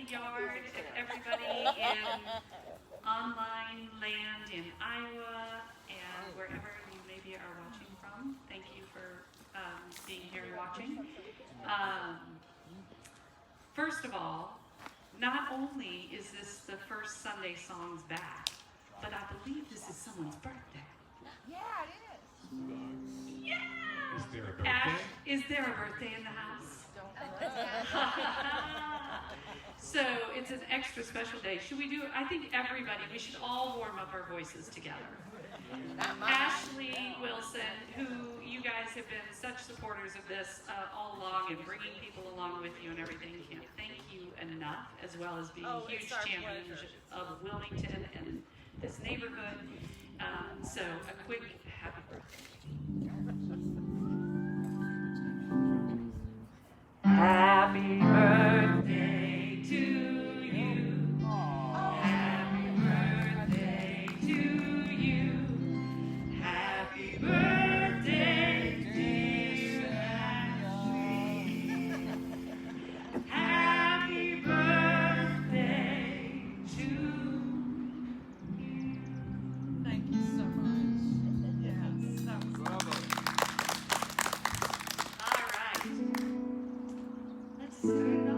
yard, everybody in online land in Iowa and wherever you maybe are watching from. Thank you for being here and watching. First of all, not only is this the first Sunday Songs back, but I believe this is someone's birthday. Yeah, it is. Yeah! Is there a birthday? Ash, is there a birthday in the house? So it's an extra special day. Should we do, I think everybody, we should all warm up our voices together. Ashley Wilson, who you guys have been such supporters of this all along and bringing people along with you and everything, can't thank you enough, as well as being huge champions of Wilmington and this neighborhood. So a quick happy birthday. Happy birthday to you. Happy birthday to you. Happy birthday, dear Ashley. Happy birthday to you. Thank you so much. Yes, that was Bravo. All right. Let's start it off.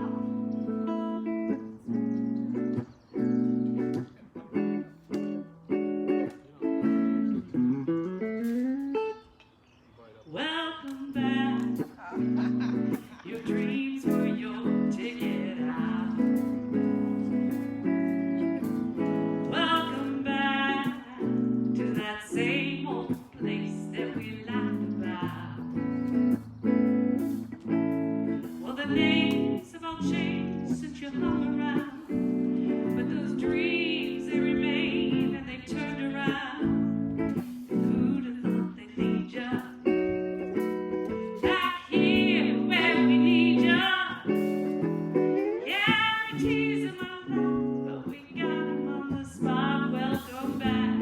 Welcome back. Your dreams were your ticket out. Welcome back to that same old place that we laughed about. Well, the names have all changed since you hung around, but those dreams, they remain and they turned around. Who'd have thought they'd lead ya back here where we need ya? Yeah, we tease 'em a lot, but we got 'em on the spot. Welcome back,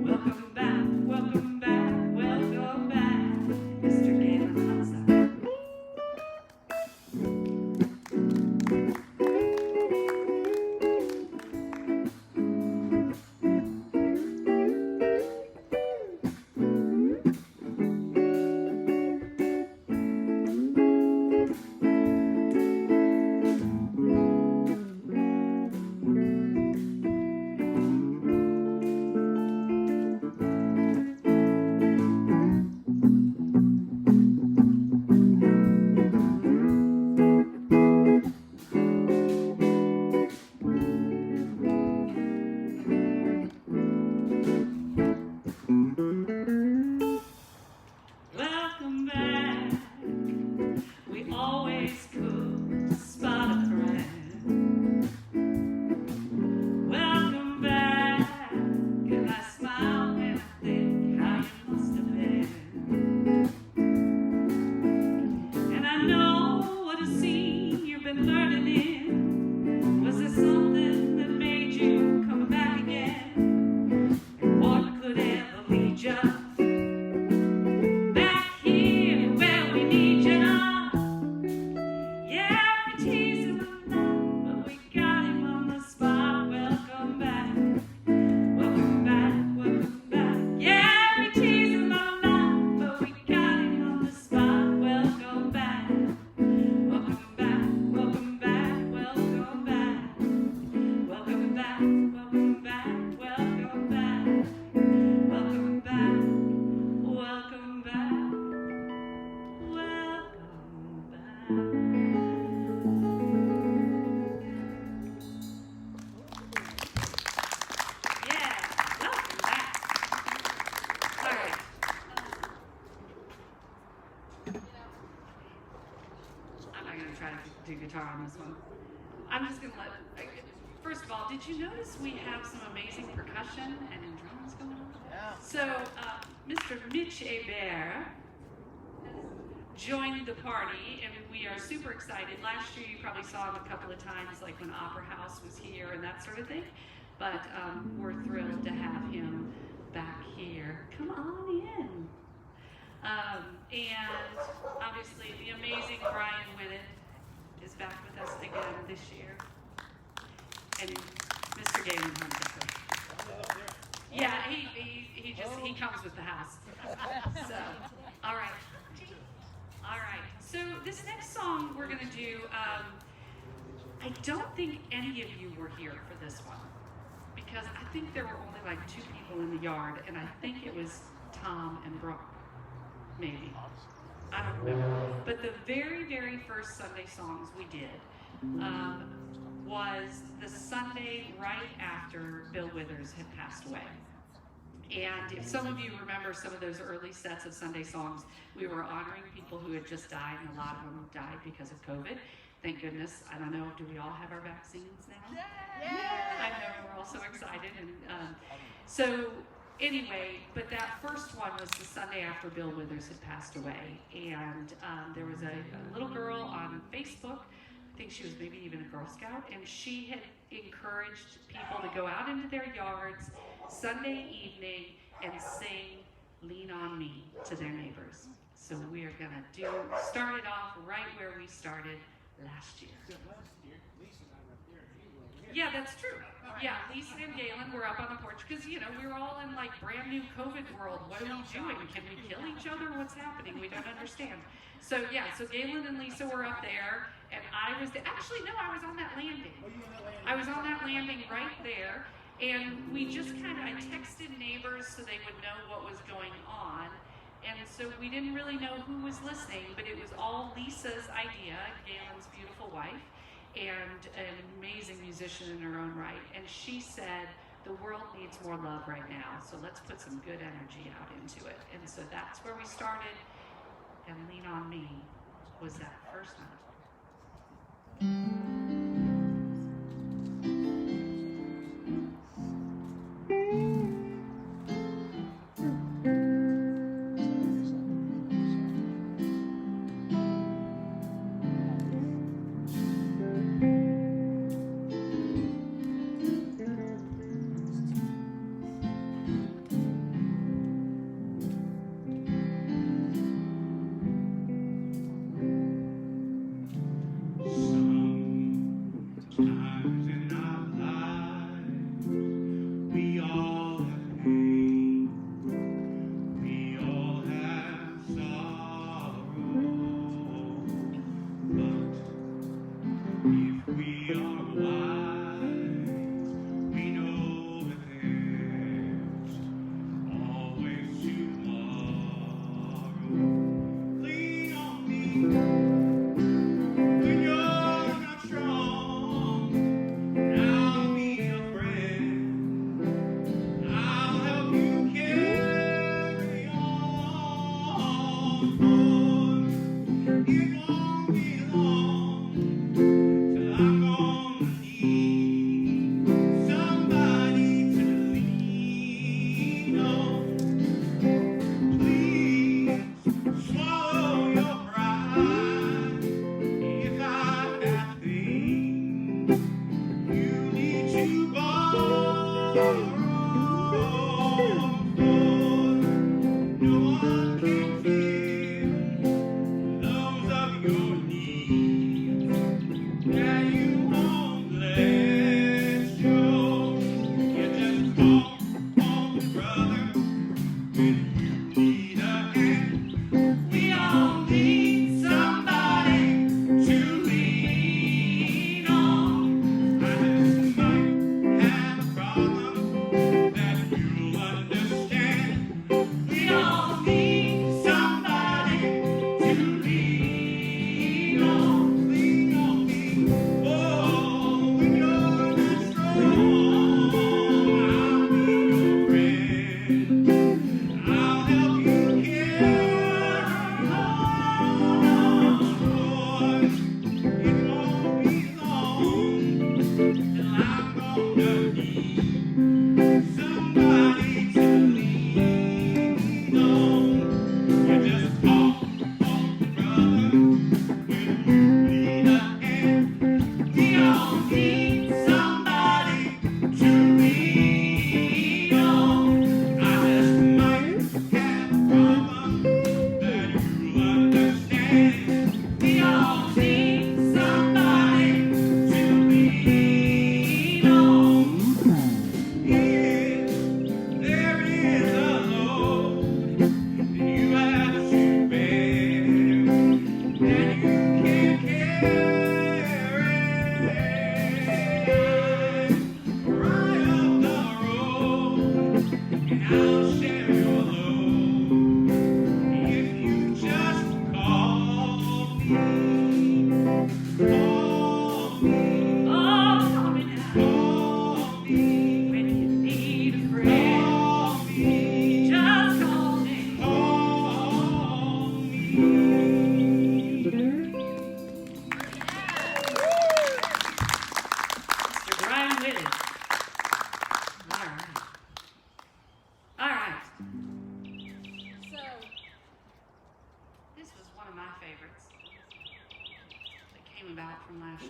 welcome back, welcome back, welcome back, Mr. Galen Hunsucker. Welcome back. We always could spot a friend. Welcome back. And I smile when I think how you must have been. And I know what a scene you've been learning in. Was there something that made you come back again? And what could ever lead you back here where we need ya? Yeah, we tease him a lot, but we got him on the spot. Welcome back, welcome back, welcome back. Yeah, we tease him a lot, but we got him on the spot. Welcome back, welcome back, welcome back, welcome back. Welcome back, welcome back, welcome back. Welcome back, welcome back, welcome back. Yeah, welcome back. All right. I'm not going to try to do guitar on this one. I'm just going to let. First of all, did you notice we have some amazing percussion and drums going on? Yeah. So, Mr. Mitch Hebert joined the party, and we are super excited. Last year, you probably saw him a couple of times, like when Opera House was here and that sort of thing. But we're thrilled to have him back here. Come on in. And obviously, the amazing Brian Whitted is back with us again this year. And Mr. Galen Hunsucker. Yeah, he comes with the house. So, all right. All right. So this next song we're gonna do, I don't think any of you were here for this one because I think there were only like 2 people in the yard, and I think it was Tom and Brock, maybe. I don't remember. But the very, very first Sunday songs we did was the Sunday right after Bill Withers had passed away. And if some of you remember some of those early sets of Sunday songs, we were honoring people who had just died, and a lot of them died because of COVID. Thank goodness. I don't know, do we all have our vaccines now? Yeah! I know, we're all so excited. And so anyway, but that first one was the Sunday after Bill Withers had passed away. And there was a little girl on Facebook, I think she was maybe even a Girl Scout, and she had encouraged people to go out into their yards Sunday evening and sing Lean on Me to their neighbors. So we are gonna start it off right where we started last year. Yeah, that's true. Yeah, Lisa and Galen were up on the porch because, we were all in like brand new COVID world. What are we doing? Can we kill each other? What's happening? We don't understand. So Galen and Lisa were up there, and I was I was on that landing. I was on that landing right there, and we just I texted neighbors so they would know what was going on. And so we didn't really know who was listening, but it was all Lisa's idea, Galen's beautiful wife, and an amazing musician in her own right. And she said, the world needs more love right now, so let's put some good energy out into it. And so that's where we started, and Lean on Me was that first night.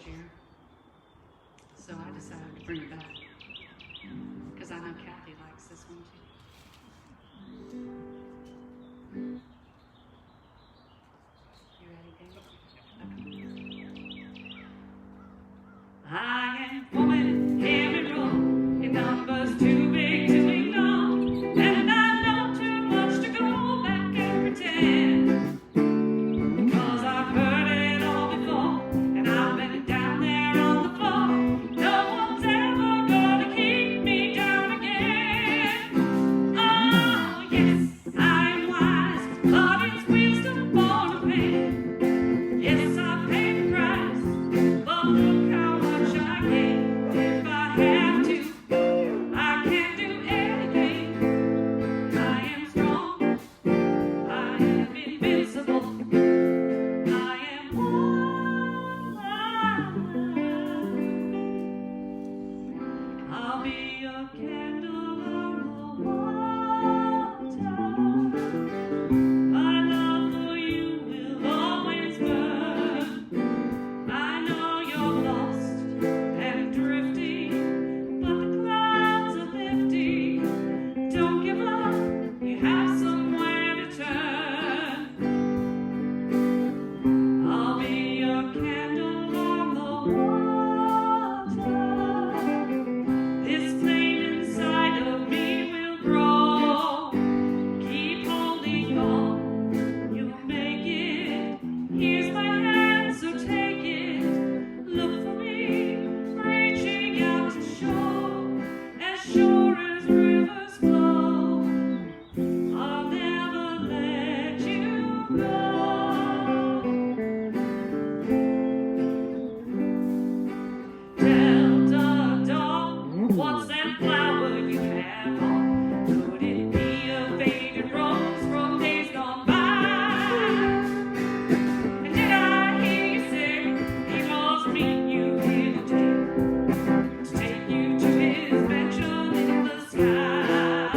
last year. So I decided to bring it back. Because I know Kathy likes this one too. You ready, Galen? Okay. I am woman, heavy roll, in numbers too big to ignore, and I know too much to go back and pretend. Cause I've heard it all before, and I've been down there on the floor. No one's ever gonna keep me down again. Oh yes, I am wise, but it's wisdom born of pain. Yes, I paid the price, but look how much I gain. If I have to, I can do anything. I am strong, I am invincible. I am wise. I'll be your candle on the water. My love for you will always burn. I know you're lost and drifting, but the clouds are lifting. Don't give up, you have somewhere to turn. I'll be your candle on the water. This flame inside of me will grow. Keep holding on, you'll make it. Here's my hand, so take it. Look for me, reaching out to shore as rivers flow. I'll never let you go. Delta dawn, what's that flower you have on? Could it be a faded rose from days gone by? And did I hear you say he was meeting you here today to take you to his mansion in the sky?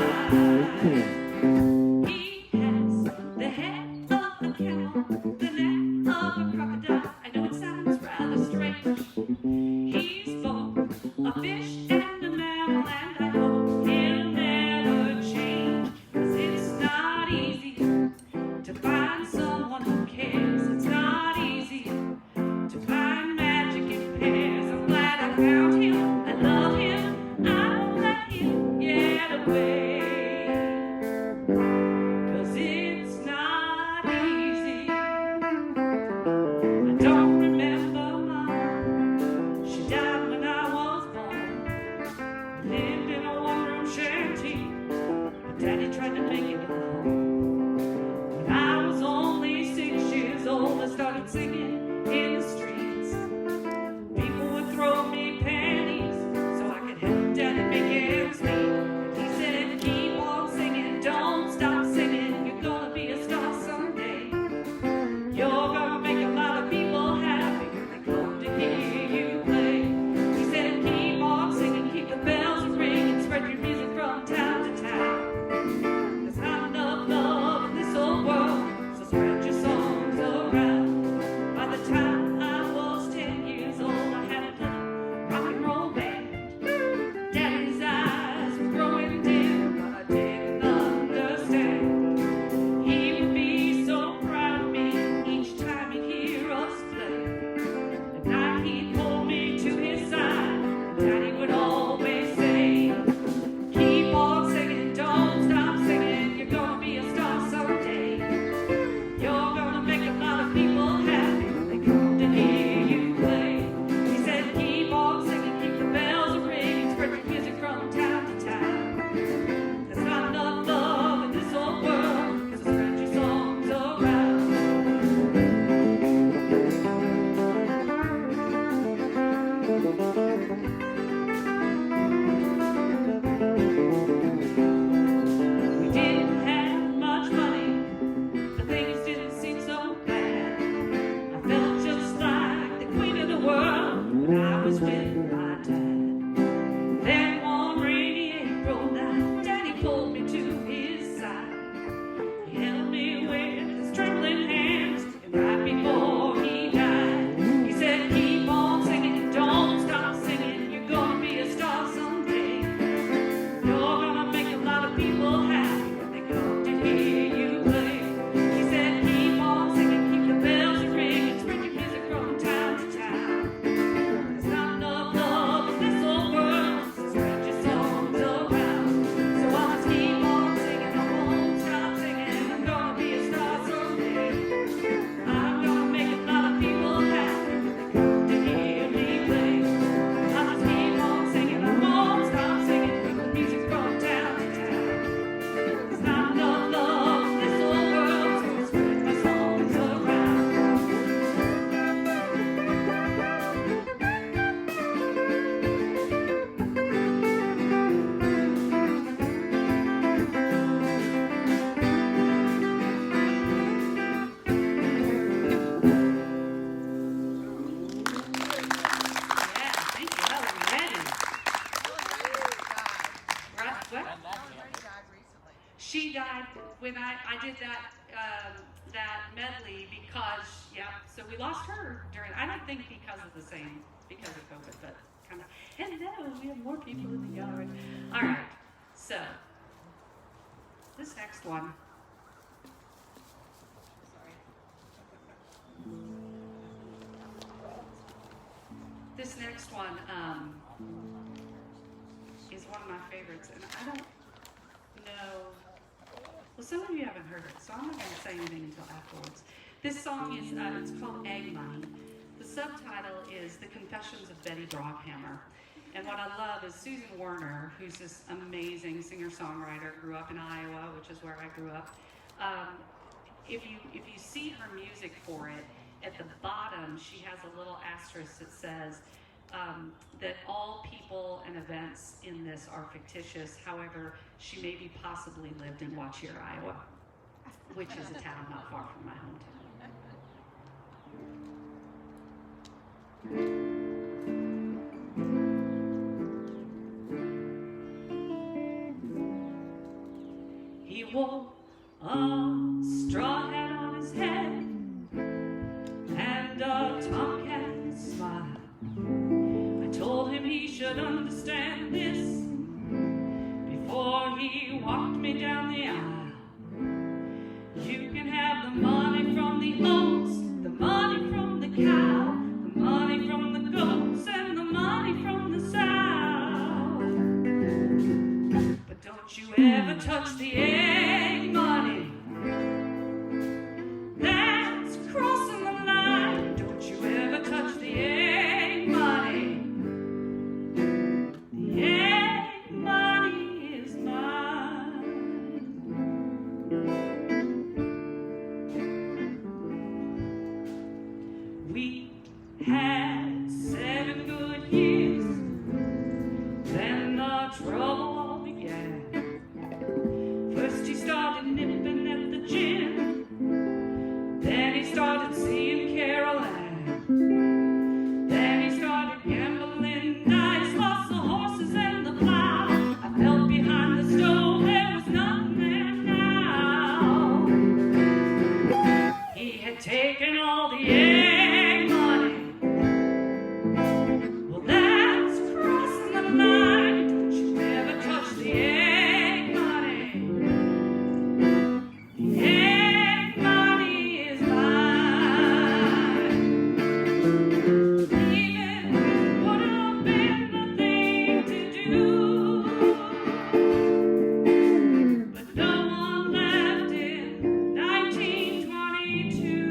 He has the head of a camel, the neck of a crocodile. I know it sounds rather strange. He's both a fish and a mammal, and I hope he'll never change. 'Cause it's not easy to find someone who cares. It's not easy to find magic in pairs. I'm glad I found him. I love him. I won't let him get away. 'Cause it's not easy. I don't remember mama when I did that that medley because so we lost her during. I don't think because of COVID, but kind of. Hello, we have more people in the yard. All right, so this next one. This next one is one of my favorites, and I don't know. Well, some of you haven't heard it, so I'm not going to say anything until afterwards. This song is it's called Egg Money. The subtitle is The Confessions of Betty Brockhammer. And what I love is Susan Warner, who's this amazing singer-songwriter, grew up in Iowa, which is where I grew up. If you see her music for it, at the bottom she has a little asterisk that says that all people and events in this are fictitious. However, she maybe possibly lived in Wachier, Iowa, which is a town not far from my hometown. He wore a straw hat on his head and a tomcat smile. I told him he should understand this before he walked me down the aisle. You can have the money from the oats, the money from the cow, the money from the goats, and the money from the sow. But don't you ever touch the egg money. That's crossing the line. Don't you ever touch the egg money. The egg money is mine. We had 7 good years, then the trouble all began. First he started nipping at the gin, then he started seeing Carol Ann, then he started gambling dice, lost the horses and the plow. I felt behind the stove, there was nothing there now. He had taken all the egg money. Well, that's crossing the line. Don't you ever touch the egg money. The egg money is mine. Leaving would have been the thing to do, but no one left in 1922.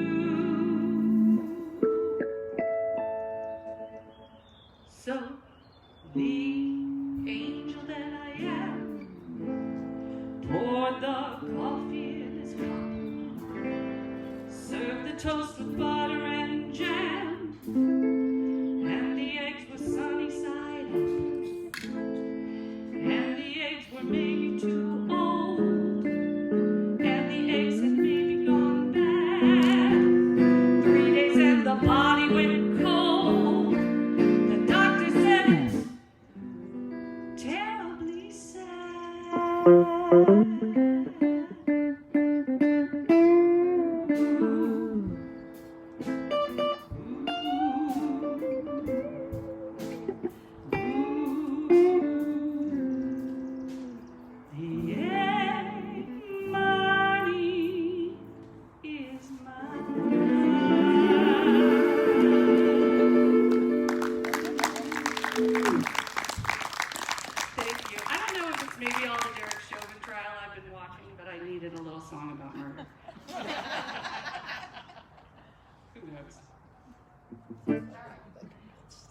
So the angel that I am poured the coffee in his cup, served the toast with butter and jam, and the eggs were sunny side up, and the eggs were maybe too old, and the eggs had maybe gone bad. 3 days and the body went cold. The doctor said it's terribly sad. The egg money is mine. Thank you. I don't know if it's maybe all the Derek Chauvin trial I've been watching, but I needed a little song about murder. Who knows?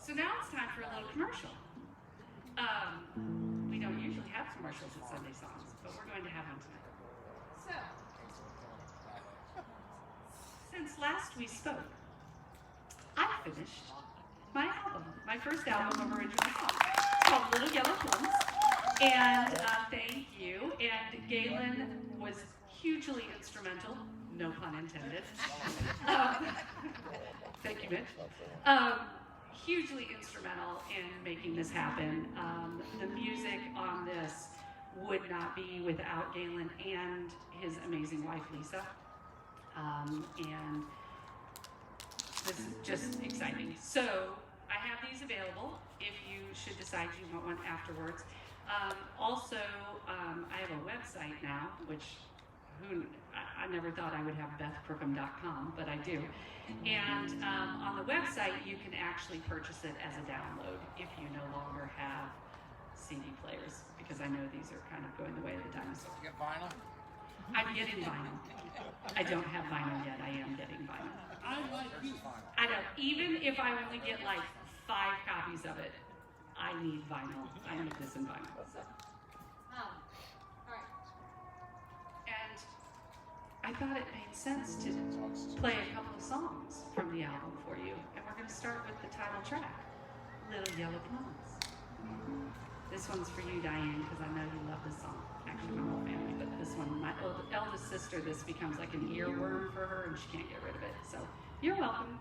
So now it's time for a little commercial. We don't usually have commercials at Sunday Songs, but we're going to have one tonight. So, since last we spoke, I finished my album, my first album of original songs. It's called Little Yellow Plums. And thank you. And Galen was hugely instrumental, no pun intended. Thank you, Mitch. Hugely instrumental in making this happen. The music on this would not be without Galen and his amazing wife, Lisa. And this is just exciting. So I have these available if you should decide you want one afterwards. Also, I have a website now, which I never thought I would have bethcrookham.com, but I do. And on the website, you can actually purchase it as a download if you no longer have CD players, because I know these are kind of going the way of the dinosaur. You get vinyl? I'm getting vinyl. I don't have vinyl yet. I am getting vinyl. I don't. Even if I only get like 5 copies of it, I need vinyl. I need this in vinyl. So. All right. And I thought it made sense to play a couple of songs from the album for you. And we're going to start with the title track, Little Yellow Plums. This one's for you, Diane, because I know you love this song. Actually, my whole family, but this one, my eldest sister, this becomes like an earworm for her, and she can't get rid of it. So, you're welcome.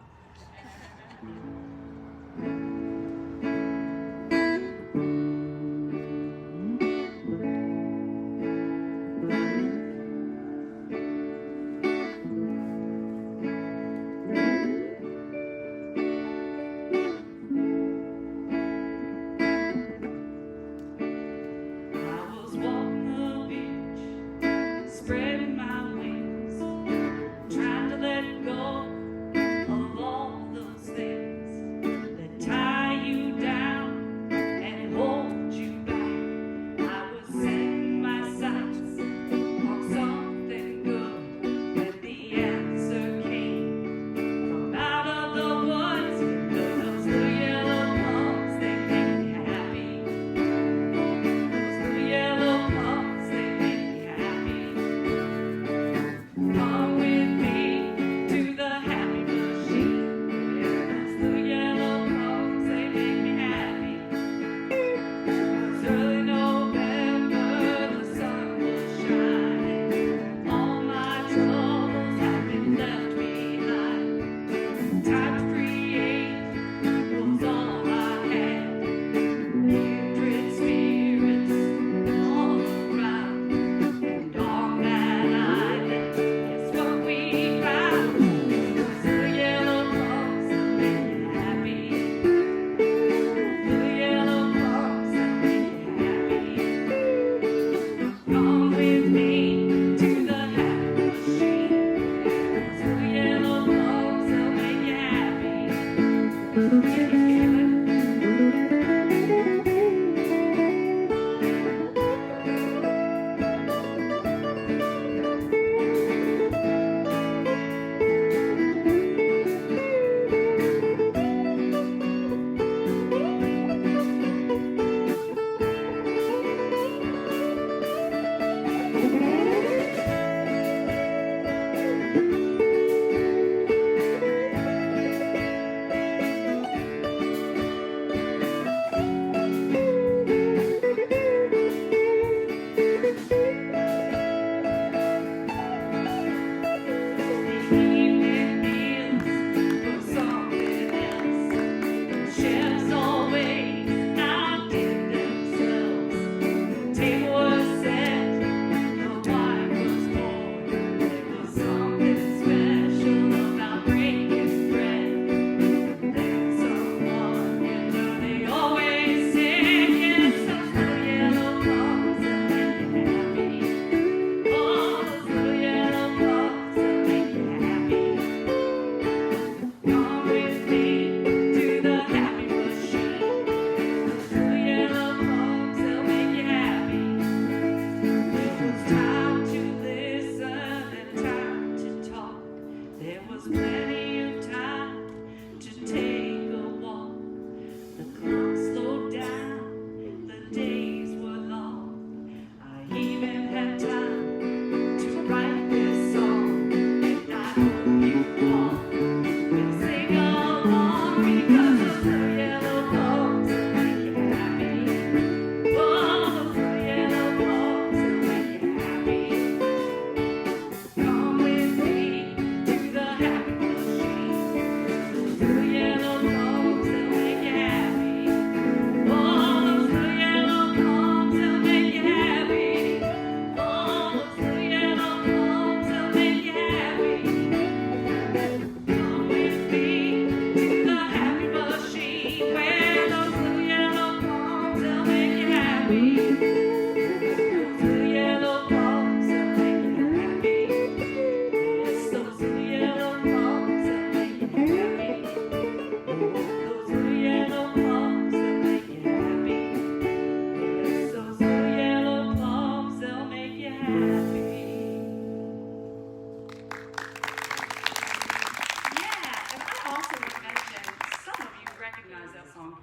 Spreading my wings, trying to let go of all those things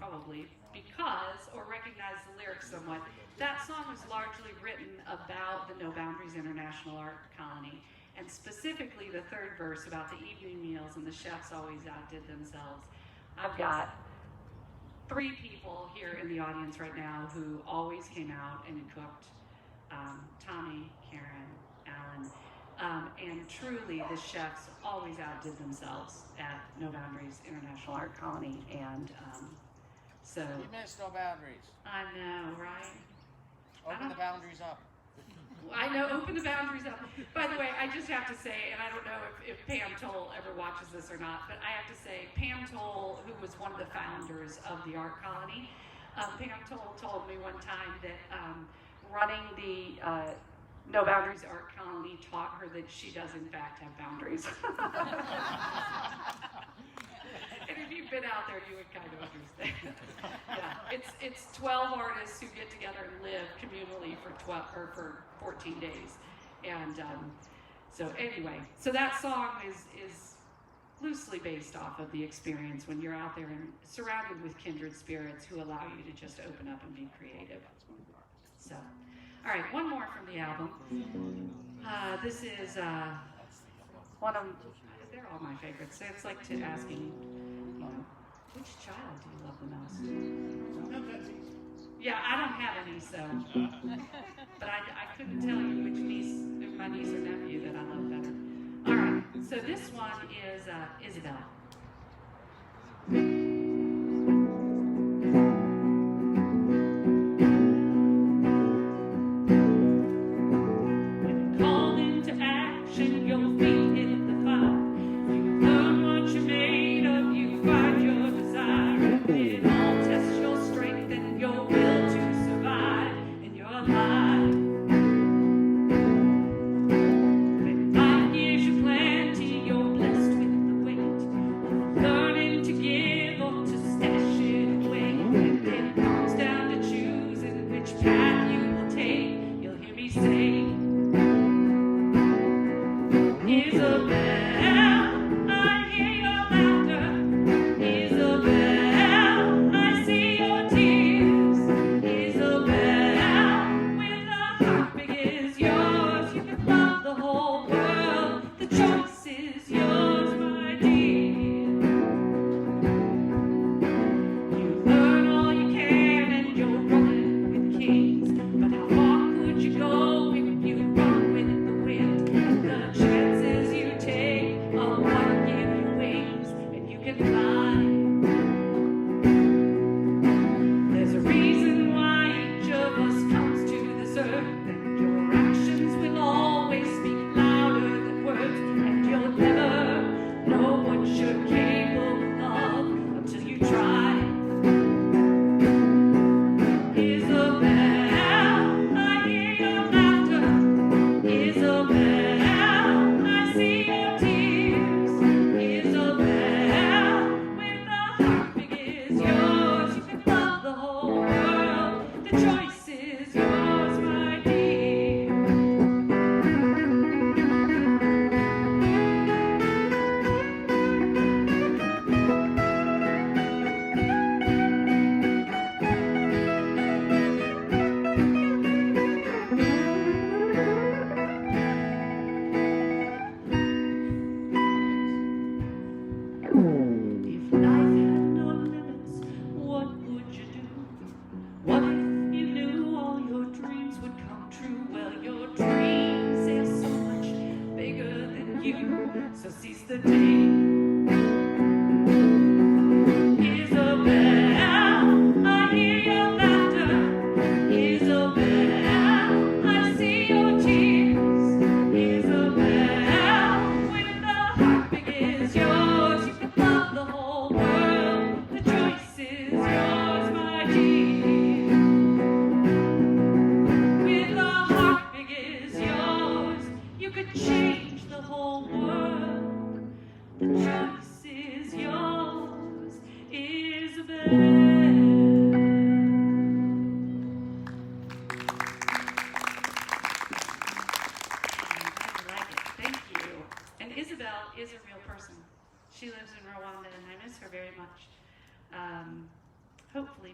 probably because, or recognize the lyrics somewhat. That song was largely written about the No Boundaries International Art Colony, and specifically the third verse about the evening meals and the chefs always outdid themselves. I've got 3 people here in the audience right now who always came out and cooked. Tommy, Karen, Alan, and truly the chefs always outdid themselves at No Boundaries International Art Colony, and so... You missed No Boundaries. I know, right? Open the boundaries up. I know, open the boundaries up. By the way, I just have to say, and I don't know if Pam Toll ever watches this or not, but I have to say, Pam Toll, who was one of the founders of the art colony, Pam Toll told me one time that running the No Boundaries Art Colony taught her that she does in fact have boundaries. And if you've been out there, you would kind of understand. Yeah, it's 12 artists who get together and live communally for 14 days, and so anyway, so that song is loosely based off of the experience when you're out there and surrounded with kindred spirits who allow you to just open up and be creative. So, all right, one more from the album. This is one of. They're all my favorites. It's like to asking, you know, which child do you love the most? Yeah, I don't have any, so. But I couldn't tell you which my niece or nephew that I love better. All right, so this one is Isabel.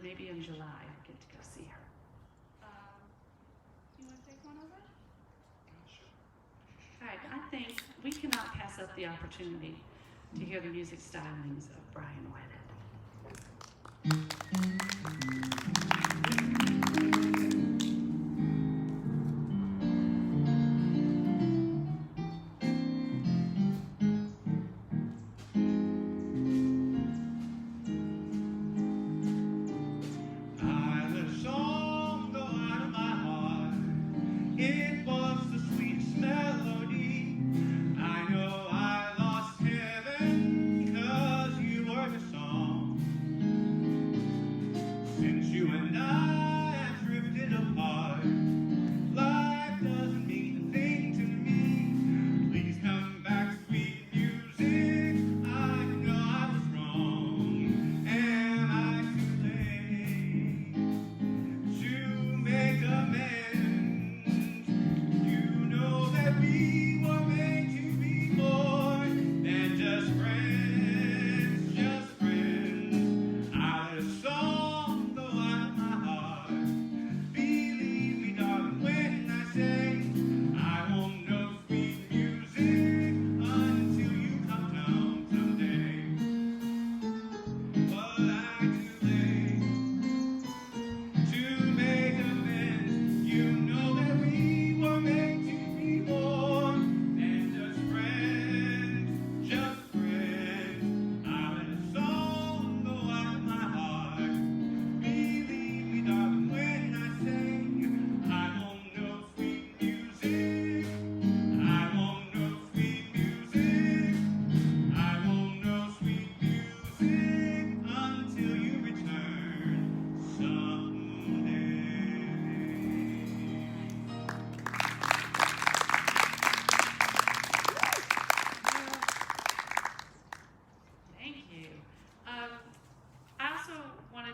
maybe in July I get to go see her. Do you want to take one over? All right, I think we cannot pass up the opportunity to hear the music stylings of Brian Whitted.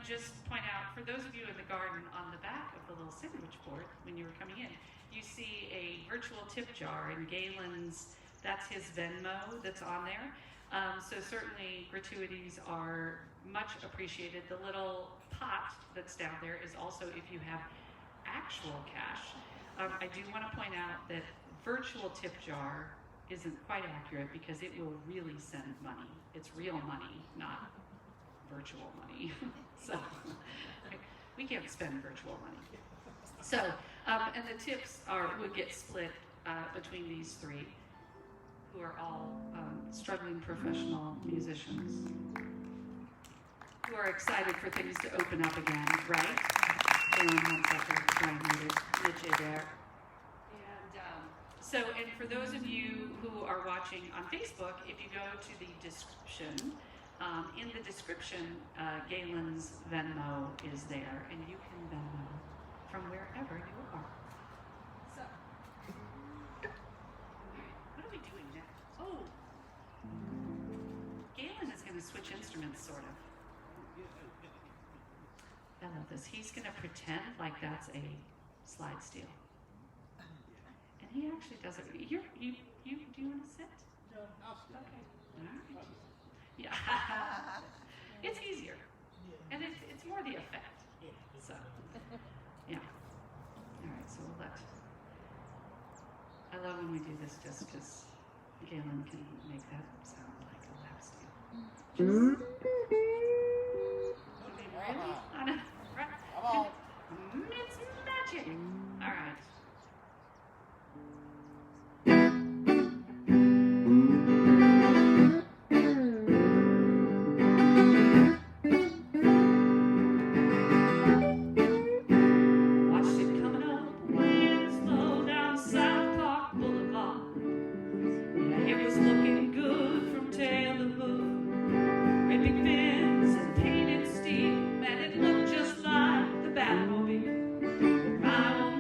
Just point out, for those of you in the garden, on the back of the little sandwich board, when you were coming in, you see a virtual tip jar, and Galen's, that's his Venmo that's on there. So certainly gratuities are much appreciated. The little pot that's down there is also if you have actual cash. I do want to point out that virtual tip jar isn't quite accurate because it will really send money. It's real money, not virtual money. So we can't spend virtual money. So, and the tips would get split between these three, who are all struggling professional musicians, who are excited for things to open up again, right? Hunsucker, Brian Whitted, Mitch, Hebert. And for those of you who are watching on Facebook, if you go to the description, in the description, Galen's Venmo is there, and you can Venmo from wherever you are. So, What are we doing next? Oh, Galen is going to switch instruments, sort of. I love this. He's going to pretend like that's a slide steel, and he actually does it. You do you want to sit? No, I'll stay. Okay. All right. Yeah, it's easier, and it's more the effect. So, yeah. All right, so we'll let. I love when we do this just because Galen can make that sound like a lap steel. Really? Come on. It's magic. All right. I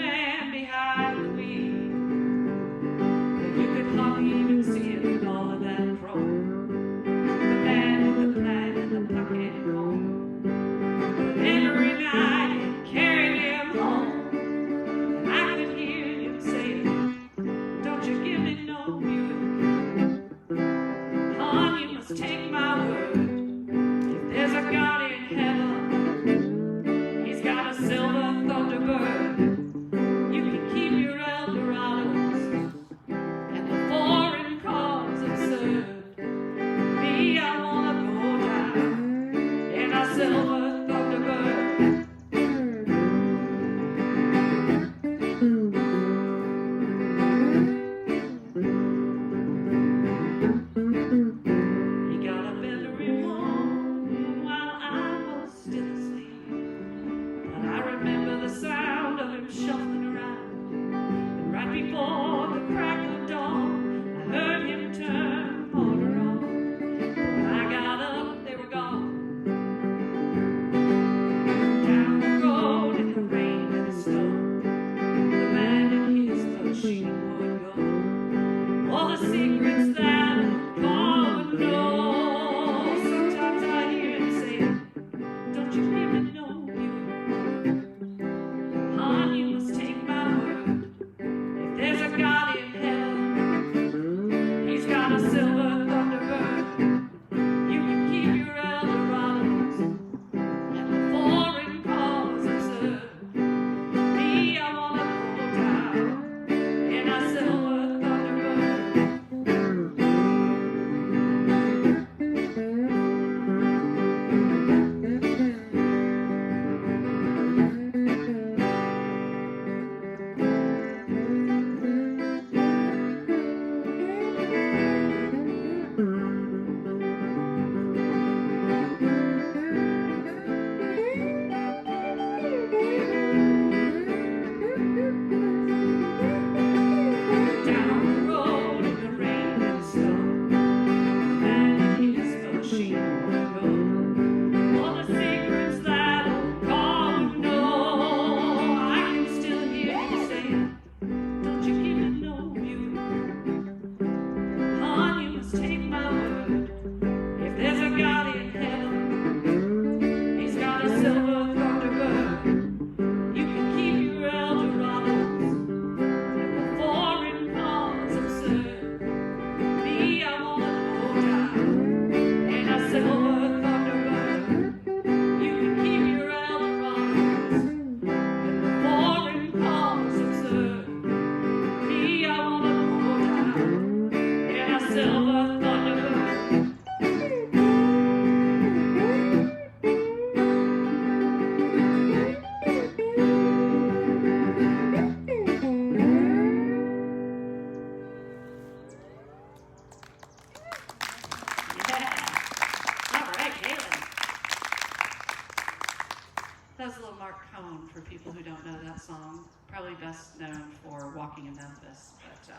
That was a little Mark Cohn for people who don't know that song. Probably best known for Walking in Memphis, but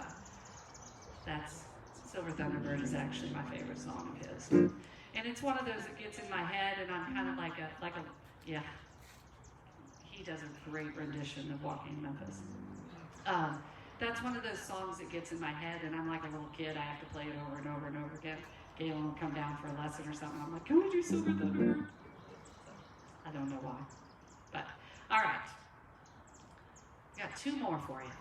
that's Silver Thunderbird is actually my favorite song of his. And it's one of those that gets in my head, and I'm kind of like a yeah. He does a great rendition of Walking in Memphis. That's one of those songs that gets in my head, and I'm like a little kid. I have to play it over and over and over again. Galen will come down for a lesson or something. I'm like, can we do Silver Thunderbird? I don't know why. But, all right. Got two more for you.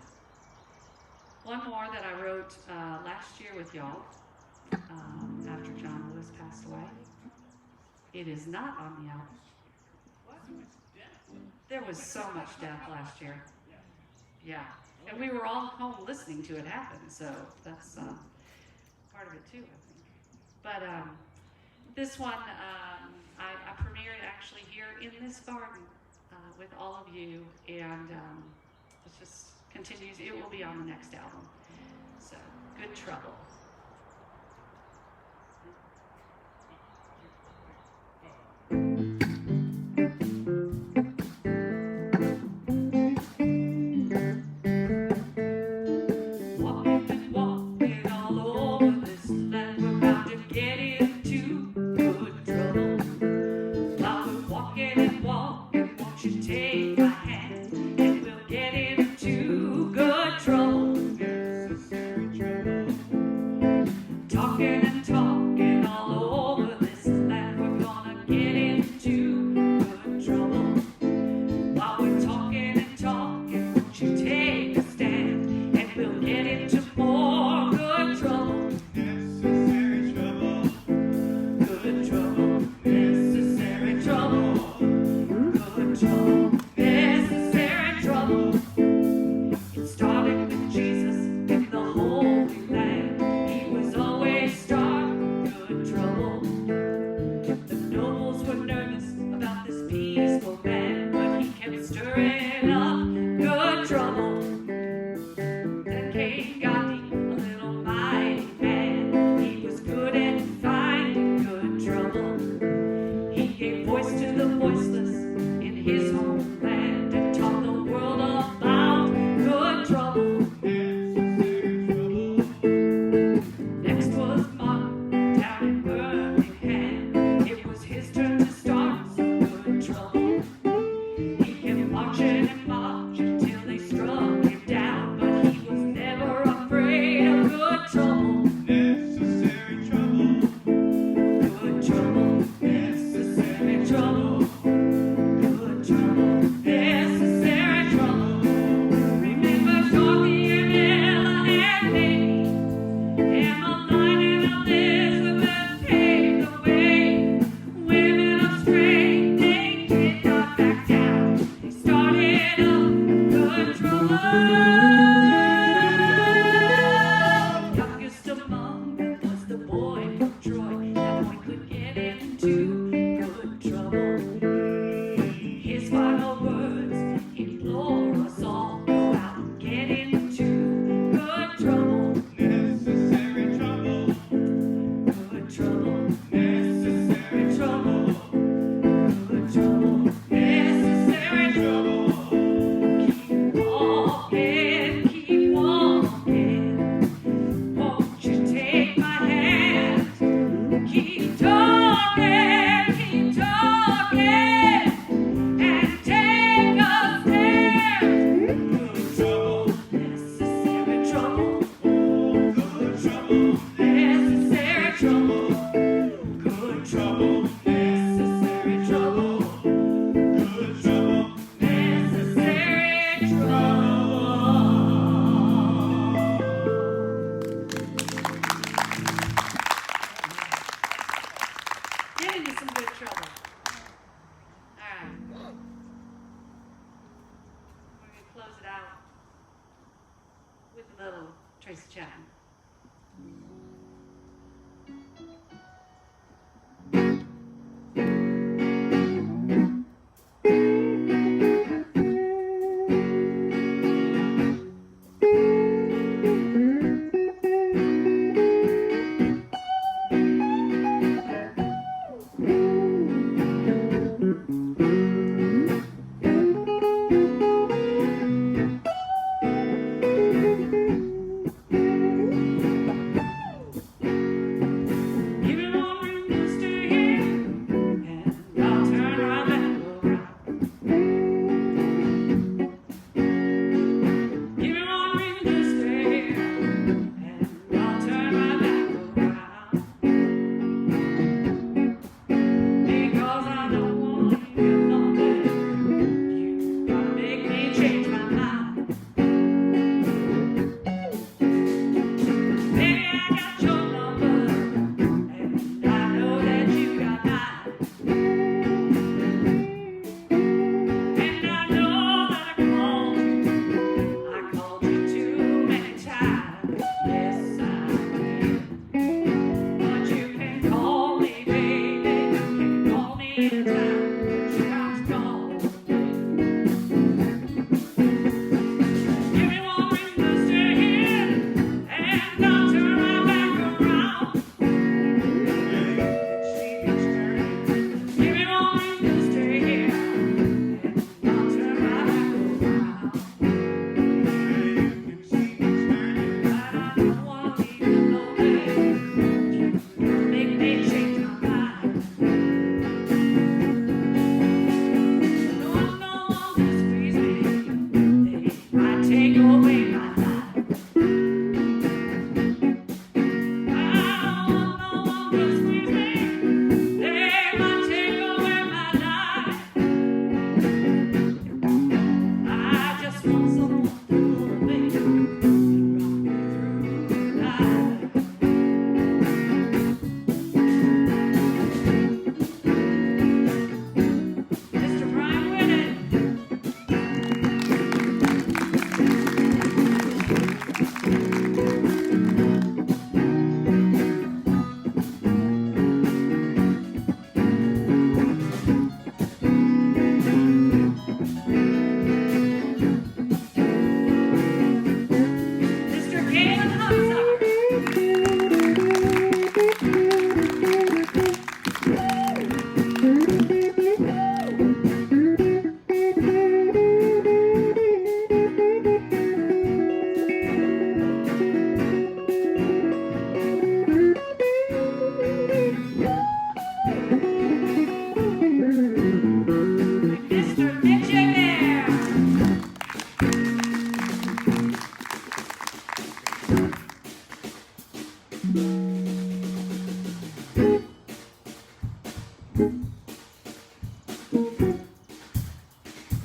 One more that I wrote last year with y'all after John Lewis passed away. It is not on the album. There was so much death last year. Yeah. And we were all home listening to it happen, so that's part of it too, I think. But this one, I premiered actually here in this garden with all of you, and it just continues. It will be on the next album. So, Good Trouble.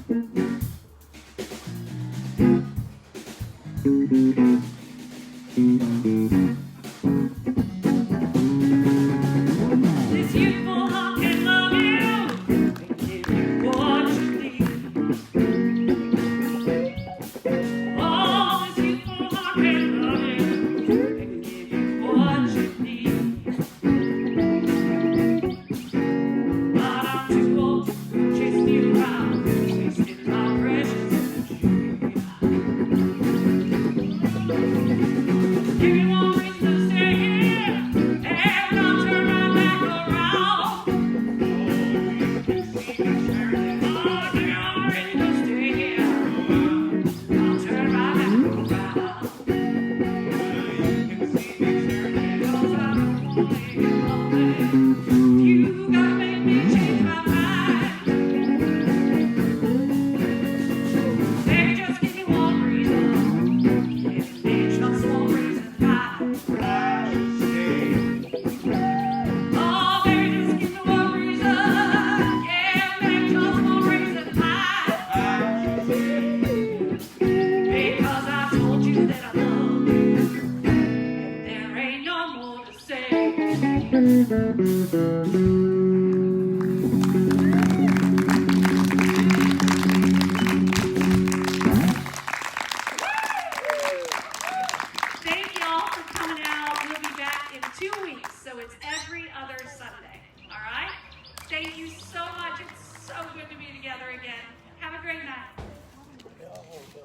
This youthful heart can love you and give you what you need. Oh, this youthful heart can love you and give you what you need. But I'm too old to chase you around, wasting my precious energy. Give me one reason to stay here, and I'll turn right back around. Oh, give me one reason to stay here, I'll turn right back around. 'Cause I don't wanna get lonely. You gotta make me change my mind. Baby, just give me one reason. Give me just one reason why I should stay. Oh, baby, just give me one reason. Yeah, baby, just one reason why I should stay. Because I told you that I love you, and there ain't no more to say. Thank you all for coming out. We'll be back in 2 weeks, so it's every other Sunday. All right? Thank you so much. It's so good to be together again. Have a great night.